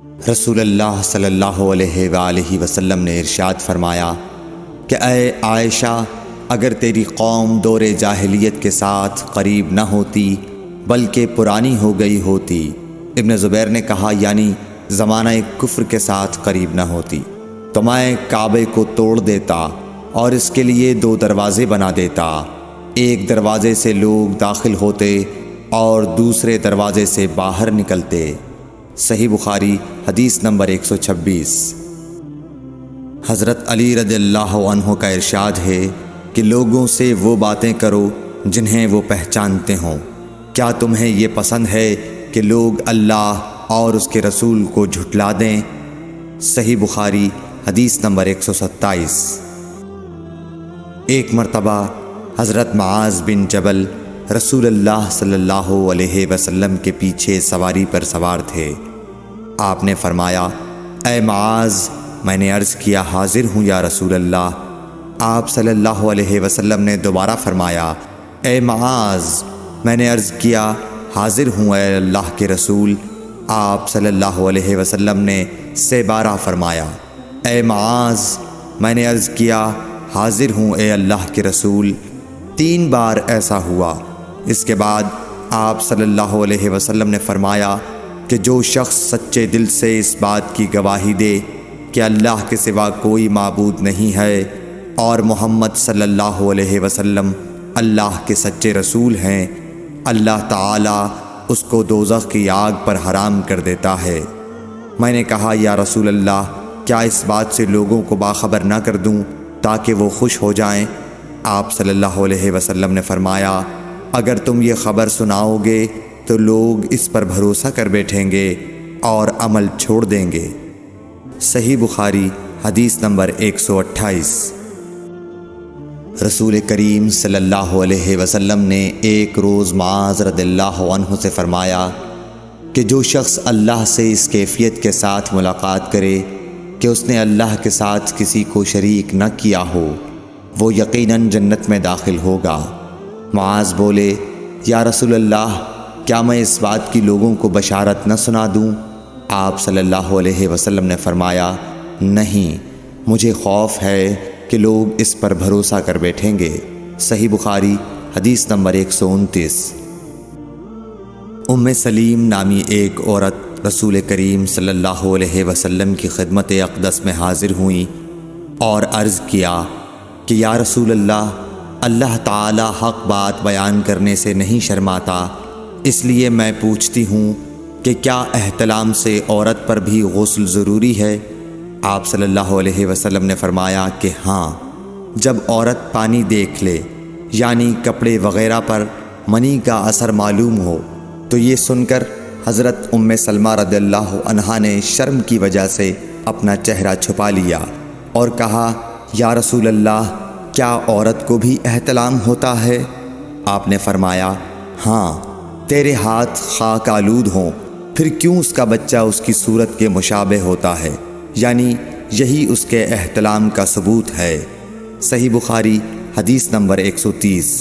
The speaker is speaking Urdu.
رسول اللہ صلی اللہ علیہ وآلہ وسلم نے ارشاد فرمایا کہ اے عائشہ، اگر تیری قوم دور جاہلیت کے ساتھ قریب نہ ہوتی بلکہ پرانی ہو گئی ہوتی۔ ابن زبیر نے کہا یعنی زمانہ کفر کے ساتھ قریب نہ ہوتی، تو میں کعبے کو توڑ دیتا اور اس کے لیے 2 دروازے بنا دیتا، ایک دروازے سے لوگ داخل ہوتے اور دوسرے دروازے سے باہر نکلتے۔ صحیح بخاری حدیث نمبر 126۔ حضرت علی رضی اللہ عنہ کا ارشاد ہے کہ لوگوں سے وہ باتیں کرو جنہیں وہ پہچانتے ہوں۔ کیا تمہیں یہ پسند ہے کہ لوگ اللہ اور اس کے رسول کو جھٹلا دیں؟ صحیح بخاری حدیث نمبر 127۔ ایک مرتبہ حضرت معاذ بن جبل رسول اللہ صلی اللہ علیہ وسلم کے پیچھے سواری پر سوار تھے۔ آپ نے فرمایا، اے معاذ، میں نے عرض کیا حاضر ہوں یا رسول اللہ۔ آپ صلی اللہ علیہ وسلم نے دوبارہ فرمایا، اے معاذ، میں نے عرض کیا حاضر ہوں اے اللہ کے رسول۔ آپ صلی اللہ علیہ وسلم نے 3 بار فرمایا، اے معاذ، میں نے عرض کیا حاضر ہوں اے اللہ کے رسول۔ 3 بار ایسا ہوا۔ اس کے بعد آپ صلی اللہ علیہ وسلم نے فرمایا کہ جو شخص سچے دل سے اس بات کی گواہی دے کہ اللہ کے سوا کوئی معبود نہیں ہے اور محمد صلی اللہ علیہ وسلم اللہ کے سچے رسول ہیں، اللہ تعالیٰ اس کو دوزخ کی آگ پر حرام کر دیتا ہے۔ میں نے کہا یا رسول اللہ، کیا اس بات سے لوگوں کو باخبر نہ کر دوں تاکہ وہ خوش ہو جائیں؟ آپ صلی اللہ علیہ وسلم نے فرمایا، اگر تم یہ خبر سناؤ گے تو لوگ اس پر بھروسہ کر بیٹھیں گے اور عمل چھوڑ دیں گے۔ صحیح بخاری حدیث نمبر 128۔ رسول کریم صلی اللہ علیہ وسلم نے ایک روز معاذ رضی اللہ عنہ سے فرمایا کہ جو شخص اللہ سے اس کیفیت کے ساتھ ملاقات کرے کہ اس نے اللہ کے ساتھ کسی کو شریک نہ کیا ہو، وہ یقیناً جنت میں داخل ہوگا۔ معاذ بولے، یا رسول اللہ، کیا میں اس بات کی لوگوں کو بشارت نہ سنا دوں؟ آپ صلی اللہ علیہ وسلم نے فرمایا، نہیں، مجھے خوف ہے کہ لوگ اس پر بھروسہ کر بیٹھیں گے۔ صحیح بخاری حدیث نمبر 129۔ ام سلیم نامی ایک عورت رسول کریم صلی اللہ علیہ وسلم کی خدمت اقدس میں حاضر ہوئیں اور عرض کیا کہ یا رسول اللہ، اللہ تعالی حق بات بیان کرنے سے نہیں شرماتا، اس لیے میں پوچھتی ہوں کہ کیا احتلام سے عورت پر بھی غسل ضروری ہے؟ آپ صلی اللہ علیہ وسلم نے فرمایا کہ ہاں، جب عورت پانی دیکھ لے یعنی کپڑے وغیرہ پر منی کا اثر معلوم ہو۔ تو یہ سن کر حضرت ام سلمہ رضی اللہ عنہا نے شرم کی وجہ سے اپنا چہرہ چھپا لیا اور کہا، یا رسول اللہ، کیا عورت کو بھی احتلام ہوتا ہے؟ آپ نے فرمایا، ہاں، تیرے ہاتھ خاک آلود ہوں، پھر کیوں اس کا بچہ اس کی صورت کے مشابہ ہوتا ہے، یعنی یہی اس کے احتلام کا ثبوت ہے۔ صحیح بخاری حدیث نمبر 130۔